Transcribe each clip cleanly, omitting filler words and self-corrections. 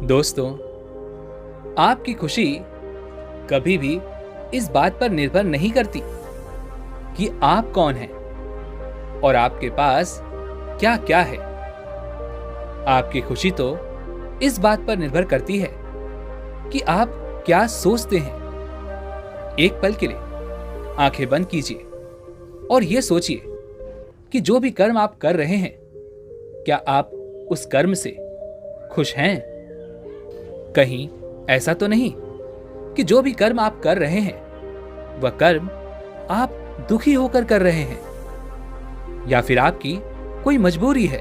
दोस्तों, आपकी खुशी कभी भी इस बात पर निर्भर नहीं करती कि आप कौन हैं और आपके पास क्या क्या है। आपकी खुशी तो इस बात पर निर्भर करती है कि आप क्या सोचते हैं। एक पल के लिए आंखें बंद कीजिए और यह सोचिए कि जो भी कर्म आप कर रहे हैं, क्या आप उस कर्म से खुश हैं? कहीं ऐसा तो नहीं कि जो भी कर्म आप कर रहे हैं वह कर्म आप दुखी होकर कर रहे हैं, या फिर आपकी कोई मजबूरी है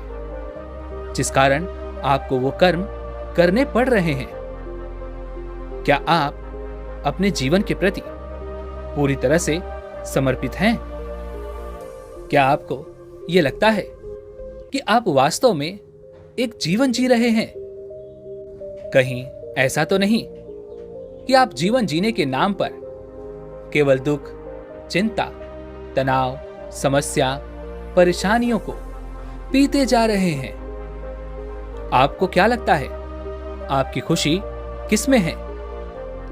जिस कारण आपको वो कर्म करने पड़ रहे हैं। क्या आप अपने जीवन के प्रति पूरी तरह से समर्पित हैं? क्या आपको यह लगता है कि आप वास्तव में एक जीवन जी रहे हैं? कहीं ऐसा तो नहीं कि आप जीवन जीने के नाम पर केवल दुख, चिंता, तनाव, समस्या, परेशानियों को पीते जा रहे हैं। आपको क्या लगता है, आपकी खुशी किसमें है?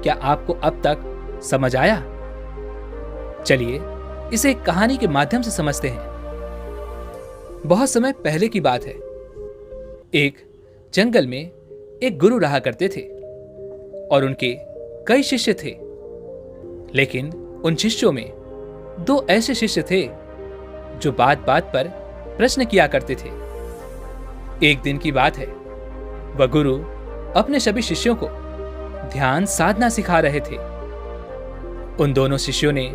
क्या आपको अब तक समझ आया? चलिए इसे एक कहानी के माध्यम से समझते हैं। बहुत समय पहले की बात है। एक जंगल में एक गुरु रहा करते थे और उनके कई शिष्य थे, लेकिन उन शिष्यों में दो ऐसे शिष्य थे जो बात बात पर प्रश्न किया करते थे। एक दिन की बात है, वह गुरु अपने सभी शिष्यों को ध्यान साधना सिखा रहे थे। उन दोनों शिष्यों ने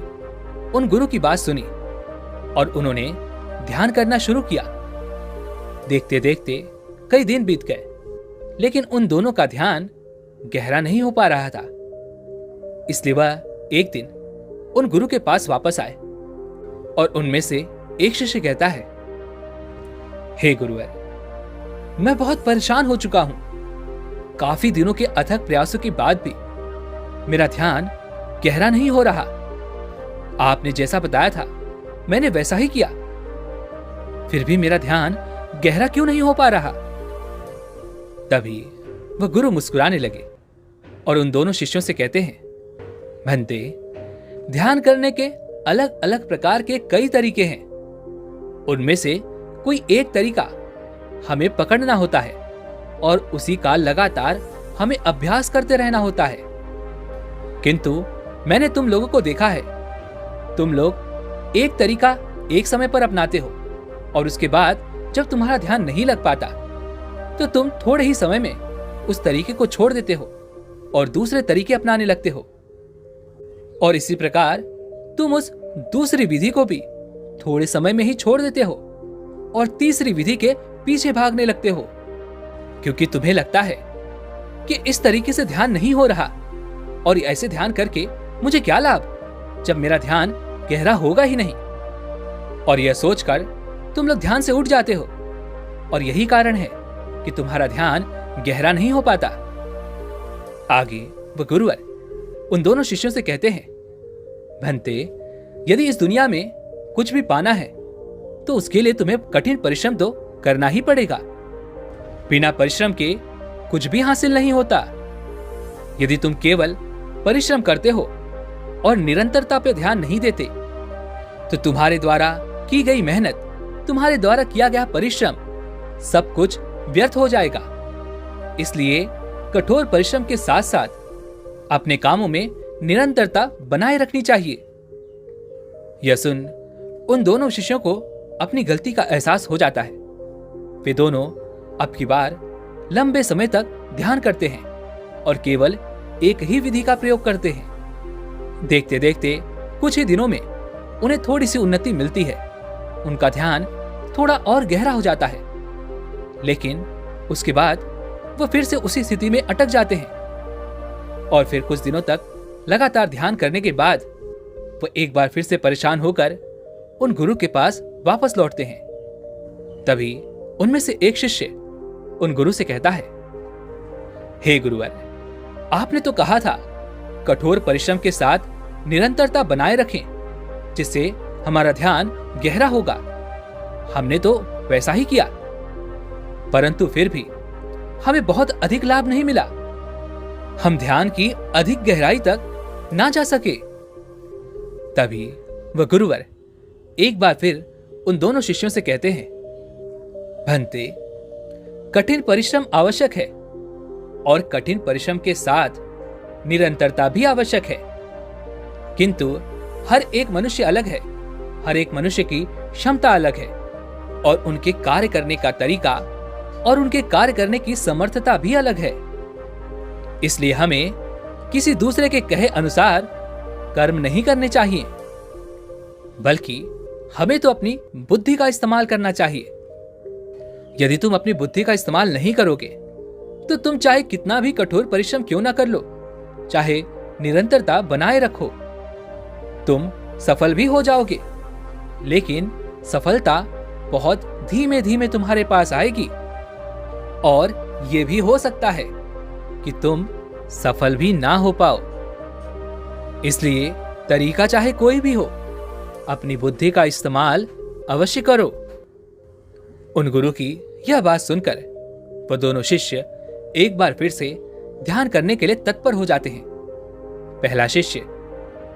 उन गुरु की बात सुनी और उन्होंने ध्यान करना शुरू किया। देखते देखते कई दिन बीत गए, लेकिन उन दोनों का ध्यान गहरा नहीं हो पा रहा था। इसलिए वह एक दिन उन गुरु के पास वापस आए और उनमें से एक शिष्य कहता है, हे गुरुवर, मैं बहुत परेशान हो चुका हूं। काफी दिनों के अथक प्रयासों के बाद भी मेरा ध्यान गहरा नहीं हो रहा। आपने जैसा बताया था मैंने वैसा ही किया, फिर भी मेरा ध्यान गहरा क्यों नहीं हो पा रहा? तभी वह गुरु मुस्कुराने लगे और उन दोनों शिष्यों से कहते हैं, भंते, ध्यान करने के अलग अलग प्रकार के कई तरीके हैं। उनमें से कोई एक तरीका हमें पकड़ना होता है और उसी का लगातार हमें अभ्यास करते रहना होता है। किंतु मैंने तुम लोगों को देखा है, तुम लोग एक तरीका एक समय पर अपनाते हो और उसके बाद जब तुम्हारा ध्यान नहीं लग पाता तो तुम थोड़े ही समय में उस तरीके को छोड़ देते हो और दूसरे तरीके अपनाने लगते हो। और इसी प्रकार तुम उस दूसरी विधि को भी थोड़े समय में ही छोड़ देते हो और तीसरी विधि के पीछे भागने लगते हो, क्योंकि तुम्हें लगता है कि इस तरीके से ध्यान नहीं हो रहा और ऐसे ध्यान करके मुझे क्या लाभ जब मेरा ध्यान गहरा होगा ही नहीं। और यह सोचकर तुम लोग ध्यान से उठ जाते हो और यही कारण है कि तुम्हारा ध्यान गहरा नहीं हो पाता। आगे वह गुरुवर उन दोनों शिष्यों से कहते हैं, भंते, यदि इस दुनिया में कुछ भी पाना है तो उसके लिए तुम्हें कठिन परिश्रम तो करना ही पड़ेगा। बिना परिश्रम के कुछ भी हासिल नहीं होता। यदि तुम केवल परिश्रम करते हो और निरंतरता पे ध्यान नहीं देते तो तुम्हारे द्वारा की गई मेहनत, तुम्हारे द्वारा किया गया परिश्रम सब कुछ व्यर्थ हो जाएगा। इसलिए कठोर परिश्रम के साथ साथ अपने कामों में निरंतरता बनाए रखनी चाहिए। यह सुन उन दोनों शिष्यों को अपनी गलती का एहसास हो जाता है। वे दोनों अब की बार लंबे समय तक ध्यान करते हैं और केवल एक ही विधि का प्रयोग करते हैं। देखते देखते कुछ ही दिनों में उन्हें थोड़ी सी उन्नति मिलती है। उनका ध्यान थोड़ा और गहरा हो जाता है, लेकिन उसके बाद वो फिर से उसी स्थिति में अटक जाते हैं और फिर कुछ दिनों तक लगातार ध्यान करने के बाद वो एक बार फिर से परेशान होकर उन गुरु के पास वापस लौटते हैं। तभी उनमें से एक शिष्य उन गुरु से कहता है, हे गुरुवर, आपने तो कहा था कठोर परिश्रम के साथ निरंतरता बनाए रखें जिससे हमारा ध्यान गहरा होगा। हमने तो वैसा ही किया, परंतु फिर भी हमें बहुत अधिक लाभ नहीं मिला, हम ध्यान की अधिक गहराई तक ना जा सके। तभी वह गुरुवर एक बार फिर उन दोनों शिष्यों से कहते हैं, भंते, कठिन परिश्रम आवश्यक है और कठिन परिश्रम के साथ निरंतरता भी आवश्यक है, किंतु हर एक मनुष्य अलग है, हर एक मनुष्य की क्षमता अलग है और उनके कार्य करने का तरीका और उनके कार्य करने की समर्थता भी अलग है। इसलिए हमें किसी दूसरे के कहे अनुसार कर्म नहीं करने चाहिए, बल्कि हमें तो अपनी बुद्धि का इस्तेमाल करना चाहिए। यदि तुम अपनी बुद्धि का इस्तेमाल नहीं करोगे तो तुम चाहे कितना भी कठोर परिश्रम क्यों ना कर लो, चाहे निरंतरता बनाए रखो, तुम सफल भी हो जाओगे, लेकिन सफलता बहुत धीमे धीमे तुम्हारे पास आएगी और यह भी हो सकता है कि तुम सफल भी ना हो पाओ। इसलिए तरीका चाहे कोई भी हो, अपनी बुद्धि का इस्तेमाल अवश्य करो। उन गुरु की यह बात सुनकर वो दोनों शिष्य एक बार फिर से ध्यान करने के लिए तत्पर हो जाते हैं। पहला शिष्य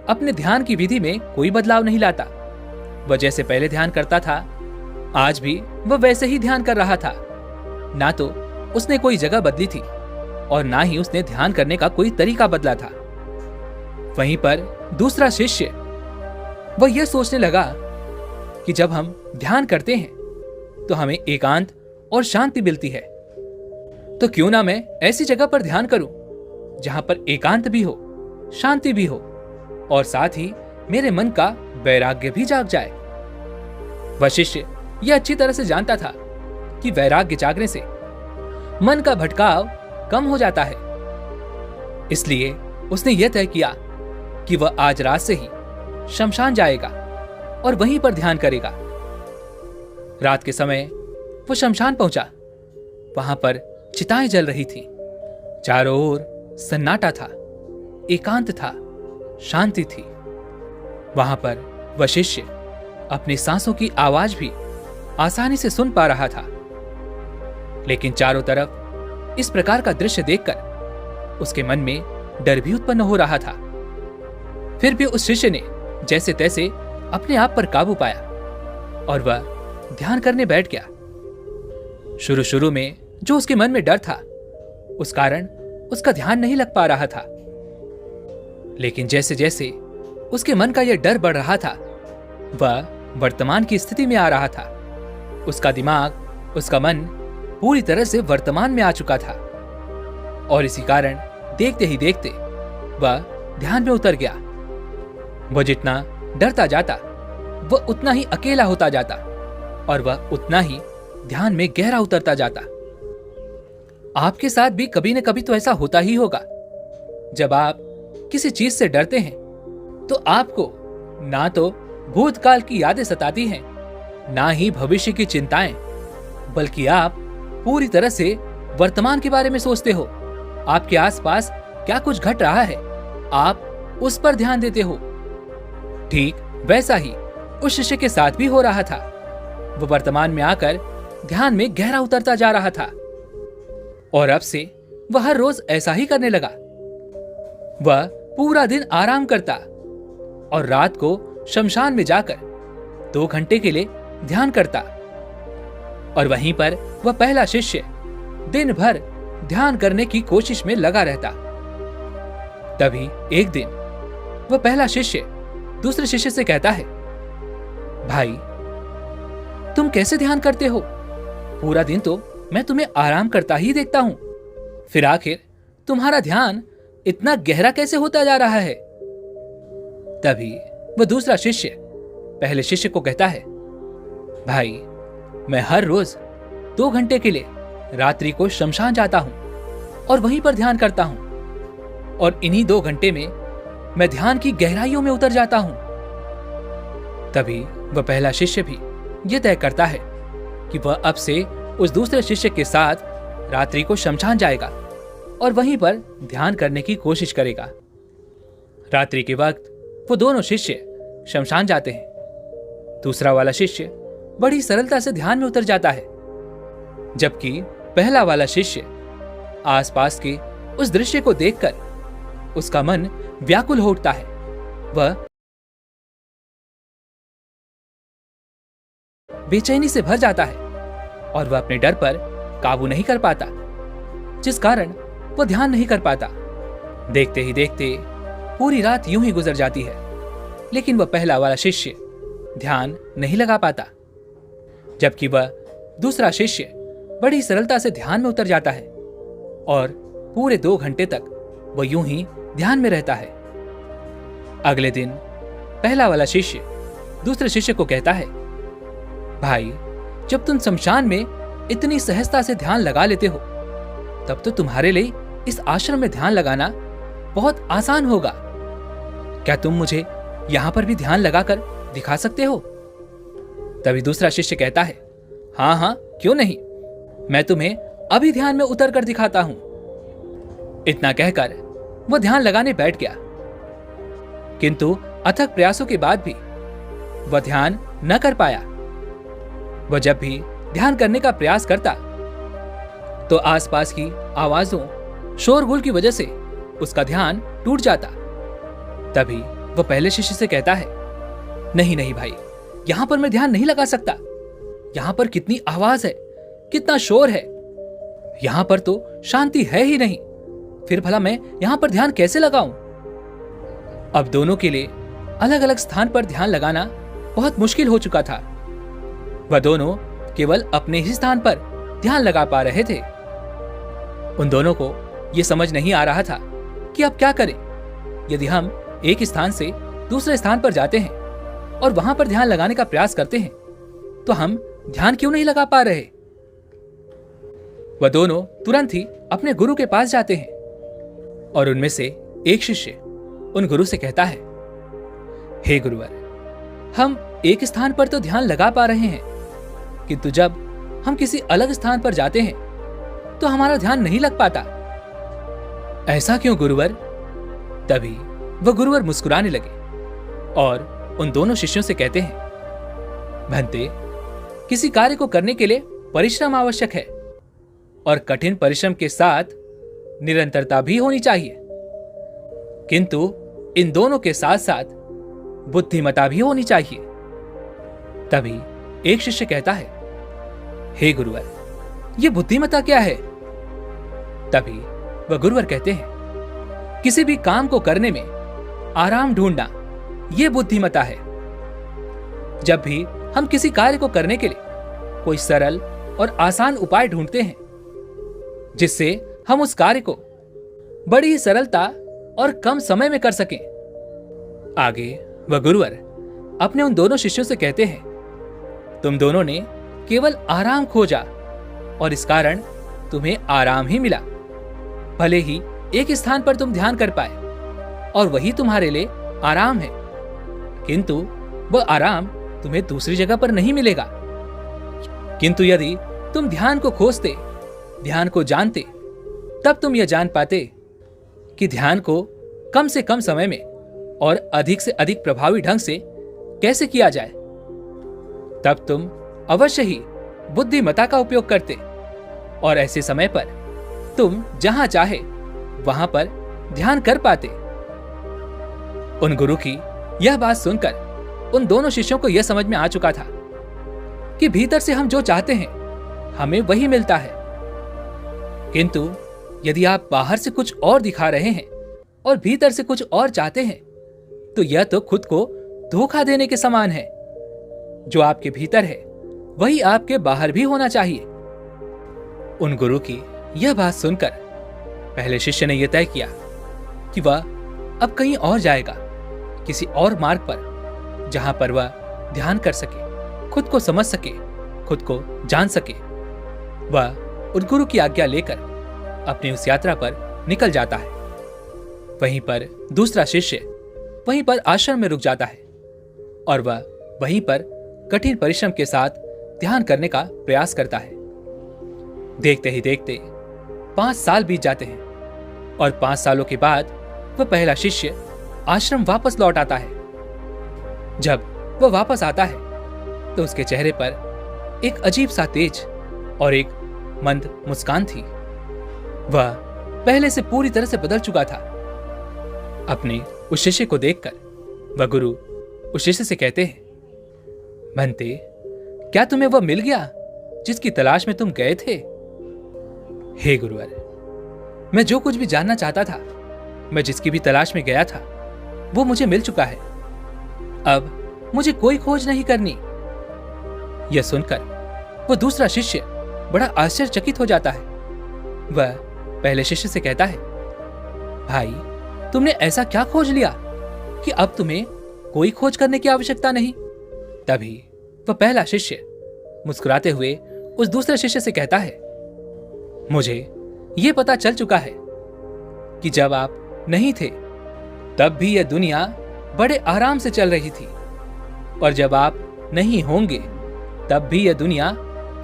अपने ध्यान की विधि में कोई बदलाव नहीं लाता। वह जैसे पहले ध्यान करता था, आज भी वह वैसे ही ध्यान कर रहा था। ना तो उसने कोई जगह बदली थी और ना ही उसने ध्यान करने का कोई तरीका बदला था। वहीं पर दूसरा शिष्य वह यह सोचने लगा कि जब हम ध्यान करते हैं तो हमें एकांत और शांति मिलती है, तो क्यों ना मैं ऐसी जगह पर ध्यान करूं जहां पर एकांत भी हो, शांति भी हो और साथ ही मेरे मन का वैराग्य भी जाग जाए। वह शिष्य यह अच्छी तरह से जानता था कि वैराग्य जागने से मन का भटकाव कम हो जाता है। इसलिए उसने यह तय किया कि वह आज रात से ही शमशान जाएगा और वहीं पर ध्यान करेगा। रात के समय वो शमशान पहुंचा। वहां पर चिताएं जल रही थी, चारों ओर सन्नाटा था, एकांत था, शांति थी। वहां पर वह शिष्य अपनी सांसों की आवाज भी आसानी से सुन पा रहा था। लेकिन चारों तरफ इस प्रकार का दृश्य देखकर उसके मन में डर भी उत्पन्न हो रहा था। फिर भी उस शिष्य ने जैसे तैसे अपने आप पर काबू पाया और वह ध्यान करने बैठ गया। शुरू शुरू में जो उसके मन में डर था, उस कारण उसका ध्यान नहीं लग पा रहा था। लेकिन जैसे जैसे उसके मन का यह डर बढ़ रहा था, वह वर्तमान की स्थिति में आ रहा था। उसका दिमाग, उसका मन पूरी तरह से वर्तमान में आ चुका था और इसी कारण देखते ही देखते वह ध्यान में उतर गया। वह जितना डरता जाता, वह उतना ही अकेला होता जाता और वह उतना ही ध्यान में गहरा उतरता जाता। आपके साथ भी कभी न कभी तो ऐसा होता ही होगा। जब आप किसी चीज से डरते हैं तो आपको ना तो भूतकाल की यादें सताती हैं, ना ही भविष्य की चिंताएं, बल्कि आप पूरी तरह से वर्तमान के बारे में सोचते हो। आपके आसपास क्या कुछ घट रहा है, आप उस पर ध्यान देते हो। ठीक वैसा ही उस शिष्य के साथ भी हो रहा था। वह वर्तमान में आकर ध्यान में गहरा उतरता जा रहा था और अब से वह हर रोज ऐसा ही करने लगा। वह पूरा दिन आराम करता और रात को शमशान में जाकर 2 घंटे के लिए ध्यान करता और वहीं पर वह पहला शिष्य दिन भर ध्यान करने की कोशिश में लगा रहता। तभी एक दिन वह पहला शिष्य दूसरे शिष्य से कहता है, भाई, तुम कैसे ध्यान करते हो? पूरा दिन तो मैं तुम्हें आराम करता ही देखता हूं, फिर आखिर तुम्हारा ध्यान इतना गहरा कैसे होता जा रहा है? तभी वह दूसरा शिष्य पहले शिष्य को कहता है, भाई, मैं हर रोज 2 घंटे के लिए रात्रि को शमशान जाता हूं और वहीं पर ध्यान करता हूं और इन्हीं 2 घंटे में मैं ध्यान की गहराइयों में उतर जाता हूं। तभी वह पहला शिष्य भी यह तय करता है कि वह अब से उस दूसरे शिष्य के साथ रात्रि को शमशान जाएगा और वहीं पर ध्यान करने की कोशिश करेगा। रात्रि के वक्त वो दोनों शिष्य शमशान जाते हैं। दूसरा वाला शिष्य बड़ी सरलता से ध्यान में उतर जाता है, जबकि पहला वाला शिष्य आसपास के उस दृश्य को देखकर उसका मन व्याकुल हो उठता है। वह बेचैनी से भर जाता है और वह अपने डर पर काबू नहीं कर पाता, जिस कारण वह ध्यान नहीं कर पाता। देखते ही देखते पूरी रात यूं ही गुजर जाती है, लेकिन वह पहला वाला शिष्य ध्यान नहीं लगा पाता, जबकि वह दूसरा शिष्य बड़ी सरलता से ध्यान में उतर जाता है और पूरे 2 घंटे तक वह यूं ही ध्यान में रहता है। अगले दिन पहला वाला शिष्य दूसरे शिष्य को कहता है, भाई, जब तुम शमशान में इतनी सहजता से ध्यान लगा लेते हो, तब तो तुम्हारे लिए इस आश्रम में ध्यान लगाना बहुत आसान होगा। क्या तुम मुझे यहां पर भी ध्यान लगाकर दिखा सकते हो? तभी दूसरा शिष्य कहता है, हाँ हाँ, क्यों नहीं, मैं तुम्हें अभी ध्यान में उतर कर दिखाता हूं। इतना कहकर वह ध्यान लगाने बैठ गया, किंतु अथक प्रयासों के बाद भी वह ध्यान न कर पाया। वह जब भी ध्यान करने का प्रयास करता तो आसपास की आवाजों, शोरगुल की वजह से उसका ध्यान टूट जाता। तभी वह पहले शिष्य से कहता है, नहीं नहीं भाई, यहां पर मैं ध्यान नहीं लगा सकता। यहां पर कितनी आवाज है, कितना शोर है, यहां पर तो शांति है ही नहीं, फिर भला मैं यहां पर ध्यान कैसे लगाऊं? अब दोनों के लिए अलग अलग स्थान पर ध्यान लगाना बहुत मुश्किल हो चुका था। वह दोनों केवल अपने ही स्थान पर ध्यान लगा पा रहे थे। उन दोनों को यह समझ नहीं आ रहा था कि अब क्या करें। यदि हम एक स्थान से दूसरे स्थान पर जाते हैं और वहां पर ध्यान लगाने का प्रयास करते हैं, तो हम ध्यान क्यों नहीं लगा पा रहे? वह दोनों तुरंत ही अपने गुरु के पास जाते हैं और उनमें से एक शिष्य उन गुरु से कहता है, हे गुरुवर, हम एक स्थान पर तो ध्यान लगा पा रहे हैं, किंतु जब हम किसी अलग स्थान पर जाते हैं तो हमारा ध्यान नहीं लग पाता। ऐसा क्यों गुरुवर? तभी वह गुरुवर मुस्कुराने लगे और उन दोनों शिष्यों से कहते हैं, भंते, किसी कार्य को करने के लिए परिश्रम आवश्यक है और कठिन परिश्रम के साथ निरंतरता भी होनी चाहिए, किंतु इन दोनों के साथ साथ बुद्धिमता भी होनी चाहिए। तभी एक शिष्य कहता है, हे गुरुवर, यह बुद्धिमता क्या है? तभी वह गुरुवर कहते हैं, किसी भी काम को करने में आराम ढूंढना यह बुद्धिमता है। जब भी हम किसी कार्य को करने के लिए कोई सरल और आसान उपाय ढूंढते हैं, जिससे हम उस कार्य को बड़ी ही सरलता और कम समय में कर सकें। आगे वह गुरुवर अपने उन दोनों शिष्यों से कहते हैं, तुम दोनों ने केवल आराम खोजा और इस कारण तुम्हें आराम ही मिला। भले ही एक स्थान पर तुम ध्यान कर पाए और वही तुम्हारे लिए आराम है, किंतु वह आराम तुम्हें दूसरी जगह पर नहीं मिलेगा। किंतु यदि तुम ध्यान को खोजते, ध्यान को जानते, तब तुम यह जान पाते कि ध्यान को कम से कम समय में और अधिक से अधिक प्रभावी ढंग से कैसे किया जाए। तब तुम अवश्य ही बुद्धिमता का उपयोग करते और ऐसे समय पर तुम जहां चाहे वहां पर ध्यान कर पाते। उन गुरु की यह बात सुनकर उन दोनों शिष्यों को यह समझ में आ चुका था कि भीतर से हम जो चाहते हैं हमें वही मिलता है, किंतु यदि आप बाहर से कुछ और दिखा रहे हैं और भीतर से कुछ और चाहते हैं, तो यह तो खुद को धोखा देने के समान है। जो आपके भीतर है वही आपके बाहर भी होना चाहिए। उन गुरु की यह बात सुनकर पहले शिष्य ने यह तय किया कि वह अब कहीं और जाएगा, किसी और मार्ग पर, जहां पर वह ध्यान कर सके, खुद को समझ सके, खुद को जान सके। वह उन गुरु की आज्ञा लेकर अपनी उस यात्रा पर निकल जाता है। वहीं पर दूसरा शिष्य वहीं पर आश्रम में रुक जाता है और वह वहीं पर कठिन परिश्रम के साथ ध्यान करने का प्रयास करता है। देखते ही देखते 5 साल बीत जाते हैं और 5 सालों के बाद वह पहला शिष्य आश्रम वापस लौट आता है। जब वह वापस आता है तो उसके चेहरे पर एक अजीब सा तेज और एक मंद मुस्कान थी। वह पहले से पूरी तरह से बदल चुका था। अपने उस शिष्य को देखकर वह गुरु उस शिष्य से कहते हैं, भंते, क्या तुम्हें वह मिल गया जिसकी तलाश में तुम गए थे? हे गुरुवर, मैं जो कुछ भी जानना चाहता था, मैं जिसकी भी तलाश में गया था, वो मुझे मिल चुका है। अब मुझे कोई खोज नहीं करनी। यह सुनकर वो दूसरा शिष्य बड़ा आश्चर्यचकित हो जाता है। वह पहले शिष्य से कहता है, भाई, तुमने ऐसा क्या खोज लिया कि अब तुम्हें कोई खोज करने की आवश्यकता नहीं? तभी वह पहला शिष्य मुस्कुराते हुए उस दूसरे शिष्य से कहता है, मुझे यह पता चल चुका है कि जब आप नहीं थे तब भी यह दुनिया बड़े आराम से चल रही थी, और जब आप नहीं होंगे तब भी यह दुनिया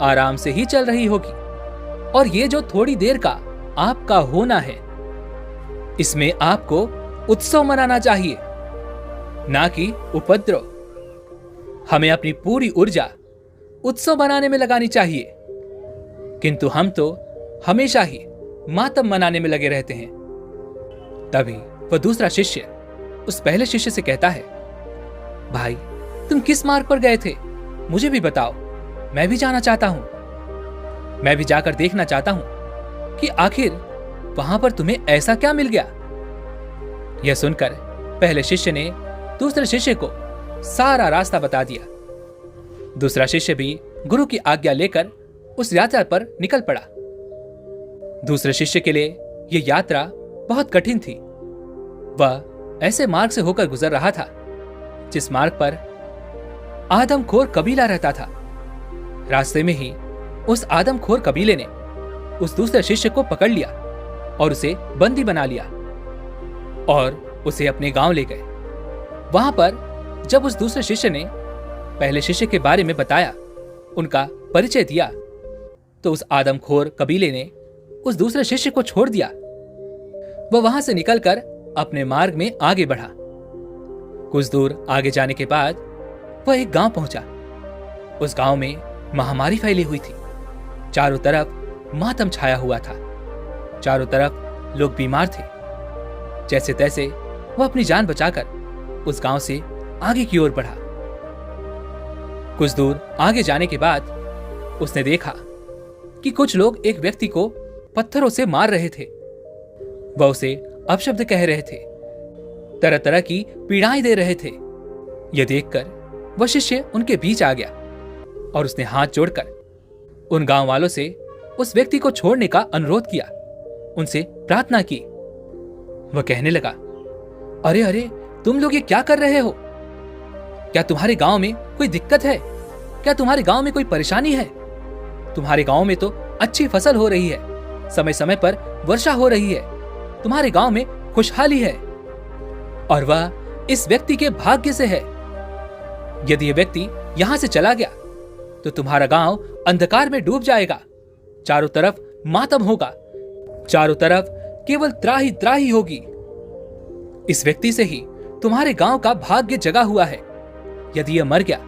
आराम से ही चल रही होगी। और ये जो थोड़ी देर का आपका होना है, इसमें आपको उत्सव मनाना चाहिए, ना कि उपद्रव। हमें अपनी पूरी ऊर्जा उत्सव मनाने में लगानी चाहिए, किंतु हम तो हमेशा ही मातम मनाने में लगे रहते हैं। तभी वह दूसरा शिष्य उस पहले शिष्य से कहता है, भाई, तुम किस मार्ग पर गए थे? मुझे भी बताओ, मैं भी जाना चाहता हूं। मैं भी जाकर देखना चाहता हूं कि आखिर वहां पर तुम्हें ऐसा क्या मिल गया। यह सुनकर पहले शिष्य ने दूसरे शिष्य को सारा रास्ता बता दिया। दूसरा शिष्य भी गुरु की आज्ञा लेकर उस यात्रा पर निकल पड़ा। दूसरे शिष्य के लिए यह यात्रा बहुत कठिन थी। वह ऐसे मार्ग से होकर गुजर रहा था जिस मार्ग पर आदमखोर कबीला रहता था। रास्ते में ही उस आदमखोर कबीले ने उस दूसरे शिष्य को पकड़ लिया और उसे बंदी बना लिया और उसे अपने गांव ले गए। वहां पर जब उस दूसरे शिष्य ने पहले शिष्य के बारे में बताया, उनका परिचय दिया, तो उस आदमखोर कबीले ने उस दूसरे शिष्य को छोड़ दिया। वह वहां से निकलकर अपने मार्ग में आगे बढ़ा। कुछ दूर आगे जाने के बाद वह एक गांव पहुंचा। उस गांव में महामारी फैली हुई थी। चारों तरफ मातम छाया हुआ था। चारों तरफ लोग बीमार थे। जैसे तैसे वह अपनी जान बचाकर उस गांव से आगे की ओर बढ़ा। कुछ दूर आगे जाने के बाद उसने देखा कि कुछ लोग एक व्यक्ति को पत्थरों से मार रहे थे। वह उसे अपशब्द कह रहे थे, तरह तरह की पीड़ाएं दे रहे थे। यह देखकर वह शिष्य उनके बीच आ गया और उसने हाथ जोड़कर उन गांव वालों से उस व्यक्ति को छोड़ने का अनुरोध किया, उनसे प्रार्थना की। वह कहने लगा, अरे अरे, तुम लोग ये क्या कर रहे हो? क्या तुम्हारे गांव में कोई दिक्कत है? क्या तुम्हारे गांव में कोई परेशानी है? तुम्हारे गांव में तो अच्छी फसल हो रही है, समय समय पर वर्षा हो रही है, तुम्हारे गांव में खुशहाली है, और वह इस व्यक्ति के भाग्य से है। यदि यह व्यक्ति यहां से चला गया तो तुम्हारा गांव अंधकार में डूब जाएगा। चारों तरफ मातम होगा, चारों तरफ केवल त्राही त्राही होगी। इस व्यक्ति से ही तुम्हारे गांव का भाग्य जगा हुआ है। यदि यह मर गया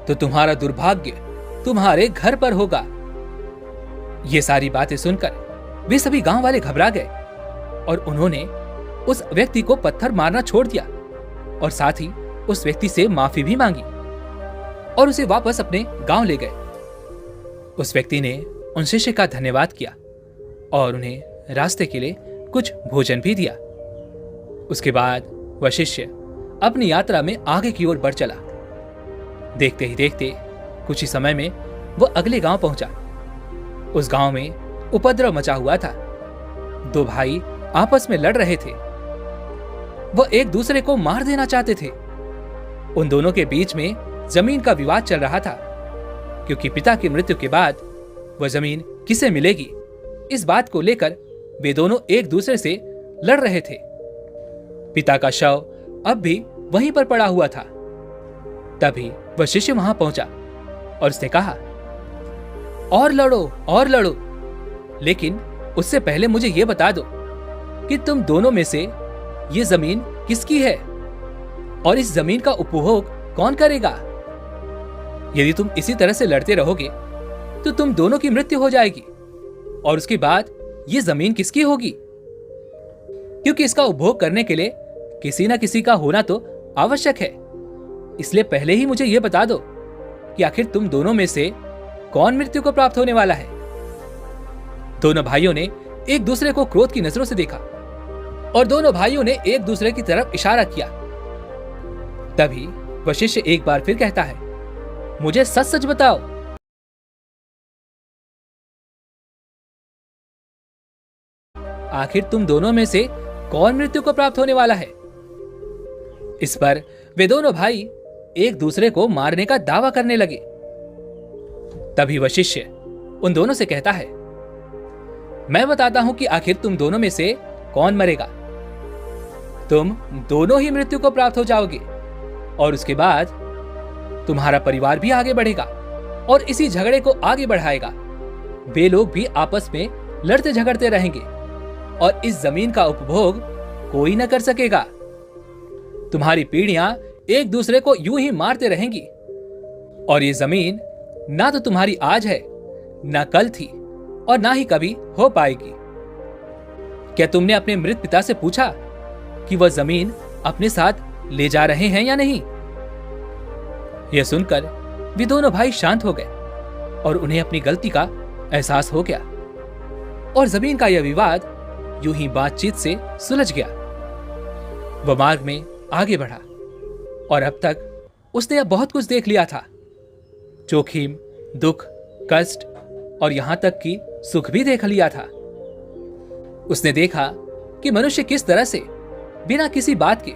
तो तुम्हारा दुर्भाग्य तुम्हारे घर पर होगा। ये सारी बातें सुनकर वे सभी गांव वाले घबरा गए और उन्होंने उस व्यक्ति को पत्थर मारना छोड़ दिया और साथ ही उस व्यक्ति से माफी भी मांगी और उसे वापस अपने गांव ले गए। उस व्यक्ति ने उन शिष्य का धन्यवाद किया और उन्हें रास्ते के लिए कुछ भोजन भी दिया। उसके बाद वह शिष्य अपनी यात्रा में आगे की ओर बढ़ चला। देखते ही देखते कुछ ही समय में वह अगले गांव पहुंचा। उस गांव में उपद्रव मचा हुआ था। दो भाई आपस में लड़ रहे थे। वह एक दूसरे को मार देना चाहते थे। उन दोनों के बीच में जमीन का विवाद चल रहा था, क्योंकि पिता की मृत्यु के बाद वह जमीन किसे मिलेगी, इस बात को लेकर वे दोनों एक दूसरे से लड़ रहे थे। पिता का शव अब भी वहीं पर पड़ा हुआ था। तभी वह शिष्य वहां पहुंचा और उसने कहा, और लड़ो, लेकिन उससे पहले मुझे यह बता दो कि तुम दोनों में से ये जमीन किसकी है और इस जमीन का उपभोग कौन करेगा। यदि तुम इसी तरह से लड़ते रहोगे तो तुम दोनों की मृत्यु हो जाएगी और उसके बाद ये जमीन किसकी होगी, क्योंकि इसका उपभोग करने के लिए किसी न किसी का होना तो आवश्यक है। इसलिए पहले ही मुझे यह बता दो कि आखिर तुम दोनों में से कौन मृत्यु को प्राप्त होने वाला है। दोनों भाइयों ने एक दूसरे को क्रोध की नजरों से देखा और दोनों भाइयों ने एक दूसरे की तरफ इशारा किया। तभी वह शिष्य एक बार फिर कहता है, मुझे सच सच बताओ। आखिर तुम दोनों में से कौन मृत्यु को प्राप्त होने वाला है। इस पर वे दोनों भाई एक दूसरे को मारने का दावा करने लगे। तभी वह शिष्य उन दोनों से कहता है, मैं बताता हूं कि आखिर तुम दोनों में से कौन मरेगा। तुम दोनों ही मृत्यु को प्राप्त हो जाओगे और उसके बाद तुम्हारा परिवार भी आगे बढ़ेगा और इसी झगड़े को आगे बढ़ाएगा। वे लोग भी आपस में लड़ते झगड़ते रहेंगे और इस जमीन का उपभोग कोई न कर सकेगा। तुम्हारी पीढ़ियां एक दूसरे को यूं ही मारते रहेंगी और ये जमीन ना तो तुम्हारी आज है, ना कल थी और ना ही कभी हो पाएगी। क्या तुमने अपने मृत पिता से पूछा कि वह जमीन अपने साथ ले जा रहे हैं या नहीं। यह सुनकर वे दोनों भाई शांत हो गए और उन्हें अपनी गलती का एहसास हो गया और जमीन का यह विवाद यूं ही बातचीत से सुलझ गया। वह मार्ग में आगे बढ़ा और अब तक उसने अब बहुत कुछ देख लिया था। जोखिम, दुख, कष्ट और यहां तक कि सुख भी देख लिया था। उसने देखा कि मनुष्य किस तरह से बिना किसी बात के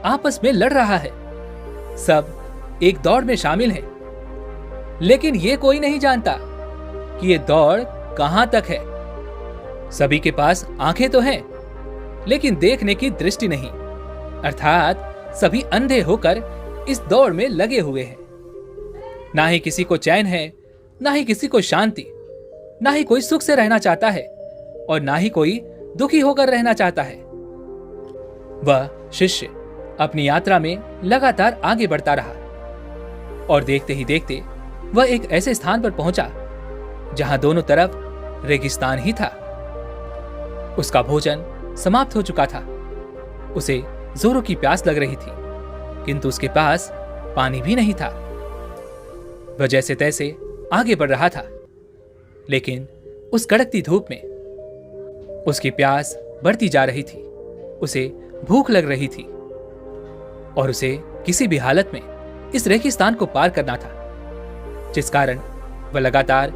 आपस में लड़ रहा है। सब एक दौड़ में शामिल हैं, लेकिन यह कोई नहीं जानता कि यह दौड़ कहां तक है। सभी के पास आंखें तो हैं, लेकिन देखने की दृष्टि नहीं, अर्थात सभी अंधे होकर इस दौड़ में लगे हुए हैं। ना ही किसी को चैन है, ना ही किसी को शांति, ना ही कोई सुख से रहना चाहता है और ना ही कोई दुखी होकर रहना चाहता है। वह शिष्य अपनी यात्रा में लगातार आगे बढ़ता रहा और देखते ही देखते वह एक ऐसे स्थान पर पहुंचा जहां दोनों तरफ रेगिस्तान ही था। उसका भोजन समाप्त हो चुका था। उसे जोरों की प्यास लग रही थी, किंतु उसके पास पानी भी नहीं था। वह जैसे तैसे आगे बढ़ रहा था, लेकिन उस कड़कती धूप में उसकी प्यास बढ़ती जा रही थी। उसे भूख लग रही थी और उसे किसी भी हालत में इस रेगिस्तान को पार करना था, जिस कारण वह लगातार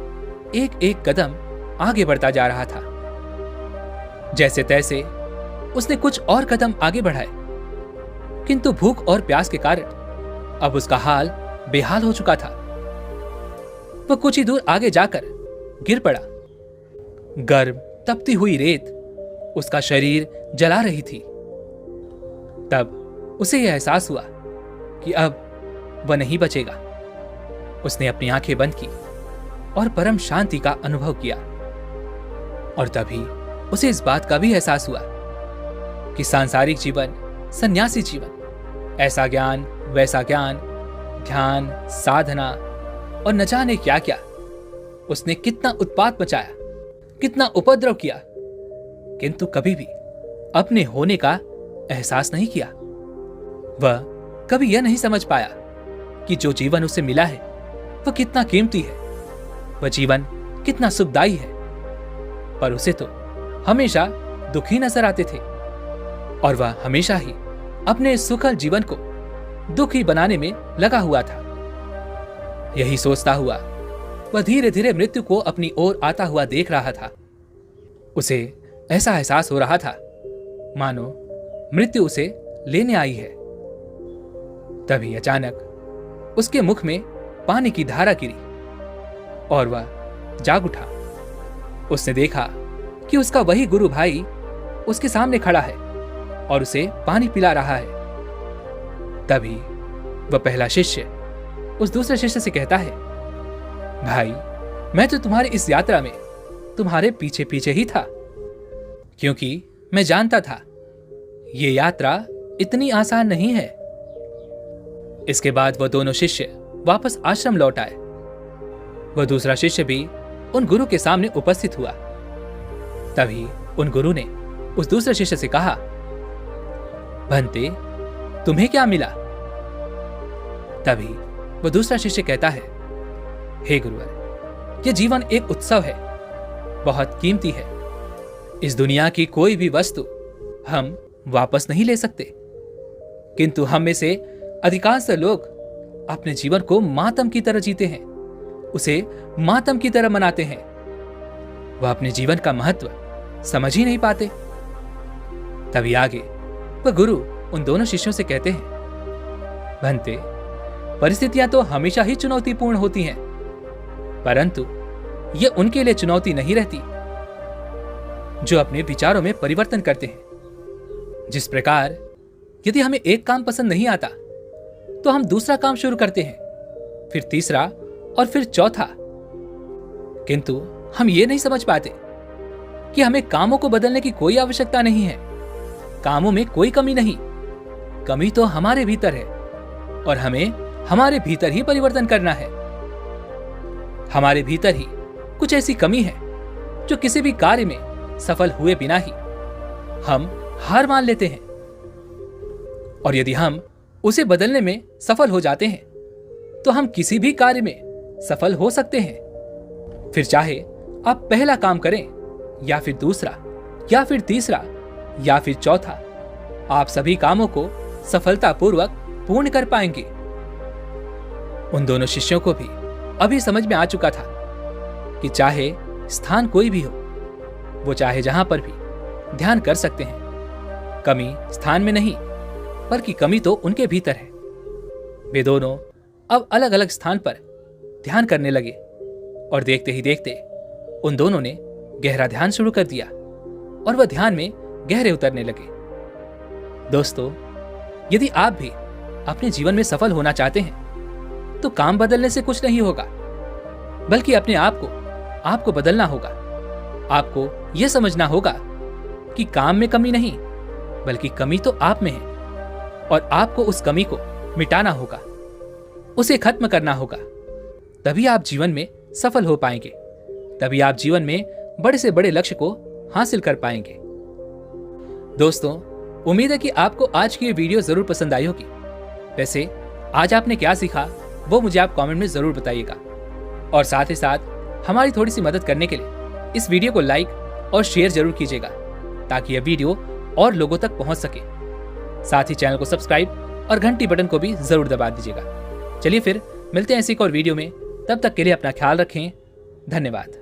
एक एक कदम आगे बढ़ता जा रहा था। जैसे तैसे उसने कुछ और कदम आगे बढ़ाए, किंतु भूख और प्यास के कारण अब उसका हाल बेहाल हो चुका था। वह कुछ ही दूर आगे जाकर गिर पड़ा। गर्म तपती हुई रेत उसका शरीर जला रही थी। तब उसे यह एहसास हुआ कि अब वह नहीं बचेगा। उसने अपनी आंखें बंद की और परम शांति का अनुभव किया। और तभी उसे इस बात का भी एहसास हुआ कि सांसारिक जीवन, सन्यासी जीवन, ऐसा ज्ञान वैसा ज्ञान, ध्यान, साधना और न जाने क्या क्या, उसने कितना उत्पात मचाया, कितना उपद्रव किया, किंतु कभी भी अपने होने का एहसास नहीं किया। वह कभी यह नहीं समझ पाया कि जो जीवन उसे मिला है वह कितना कीमती है, वह जीवन कितना सुखदायी है। पर उसे तो हमेशा दुखी नजर आते थे और वह हमेशा ही अपने सुखद जीवन को दुखी बनाने में लगा हुआ था। यही सोचता हुआ वह धीरे धीरे मृत्यु को अपनी ओर आता हुआ देख रहा था। उसे ऐसा एहसास हो रहा था मानो मृत्यु उसे लेने आई है। तभी अचानक उसके मुख में पानी की धारा गिरी और वह जाग उठा। उसने देखा कि उसका वही गुरु भाई उसके सामने खड़ा है और उसे पानी पिला रहा है। तभी वह पहला शिष्य उस दूसरे शिष्य से कहता है, भाई, मैं तो तुम्हारी इस यात्रा में तुम्हारे पीछे पीछे ही था, क्योंकि मैं जानता था ये यात्रा इतनी आसान नहीं है। इसके बाद वह दोनों शिष्य वापस आश्रम लौट आए। वह दूसरा शिष्य भी उन गुरु के सामने उपस्थित हुआ। तभी उन गुरु ने उस दूसरे शिष्य से कहा, भंते, तुम्हें क्या मिला? तभी वो दूसरा शिष्य कहता है, हे गुरुवर, यह जीवन एक उत्सव है, बहुत कीमती है। इस दुनिया की कोई भी वस्तु हम वापस नहीं ले सकते, किंतु हम में से अधिकांश लोग अपने जीवन को मातम की तरह जीते हैं, उसे मातम की तरह मनाते हैं। वह अपने जीवन का महत्व समझ ही नहीं पाते। तभी आगे वह गुरु उन दोनों शिष्यों से कहते हैं, भंते, परिस्थितियां तो हमेशा ही चुनौतीपूर्ण होती हैं, परंतु यह उनके लिए चुनौती नहीं रहती जो अपने विचारों में परिवर्तन करते हैं। जिस प्रकार यदि हमें एक काम पसंद नहीं आता तो हम दूसरा काम शुरू करते हैं, फिर तीसरा और फिर चौथा, किंतु हम ये नहीं समझ पाते कि हमें कामों को बदलने की कोई आवश्यकता नहीं है। कामों में कोई कमी नहीं, कमी तो हमारे भीतर है और हमें हमारे भीतर ही परिवर्तन करना है। हमारे भीतर ही कुछ ऐसी कमी है जो किसी भी कार्य में सफल हुए बिना ही हम हार मान लेते हैं, और यदि हम उसे बदलने में सफल हो जाते हैं तो हम किसी भी कार्य में सफल हो सकते हैं। फिर चाहे आप पहला काम करें या फिर दूसरा या फिर तीसरा या फिर चौथा, आप सभी कामों को सफलतापूर्वक पूर्ण कर पाएंगे। उन दोनों शिष्यों को भी अभी समझ में आ चुका था कि चाहे स्थान कोई भी हो, वो चाहे जहां पर भी ध्यान कर सकते हैं। कमी स्थान में नहीं, बल्कि कमी तो उनके भीतर है। वे दोनों अब अलग अलग स्थान पर ध्यान करने लगे और देखते ही देखते उन दोनों ने गहरा ध्यान शुरू कर दिया और वह ध्यान में गहरे उतरने लगे। दोस्तों, यदि आप भी अपने जीवन में सफल होना चाहते हैं तो काम बदलने से कुछ नहीं होगा, बल्कि अपने आप को बदलना होगा। आपको यह समझना होगा कि काम में कमी नहीं, बल्कि कमी तो आप में है और आपको उस कमी को मिटाना होगा, उसे खत्म करना होगा। तभी आप जीवन में सफल हो पाएंगे, तभी आप जीवन में बड़े से बड़े लक्ष्य को हासिल कर पाएंगे। दोस्तों, उम्मीद है कि आपको आज की ये वीडियो जरूर पसंद आई होगी। वैसे आज आपने क्या सीखा वो मुझे आप कमेंट में जरूर बताइएगा, और साथ ही साथ हमारी थोड़ी सी मदद करने के लिए इस वीडियो को लाइक और शेयर जरूर कीजिएगा, ताकि यह वीडियो और लोगों तक पहुंच सके। साथ ही चैनल को सब्सक्राइब और घंटी बटन को भी जरूर दबा दीजिएगा। चलिए फिर मिलते हैं ऐसी एक और वीडियो में, तब तक के लिए अपना ख्याल रखें। धन्यवाद।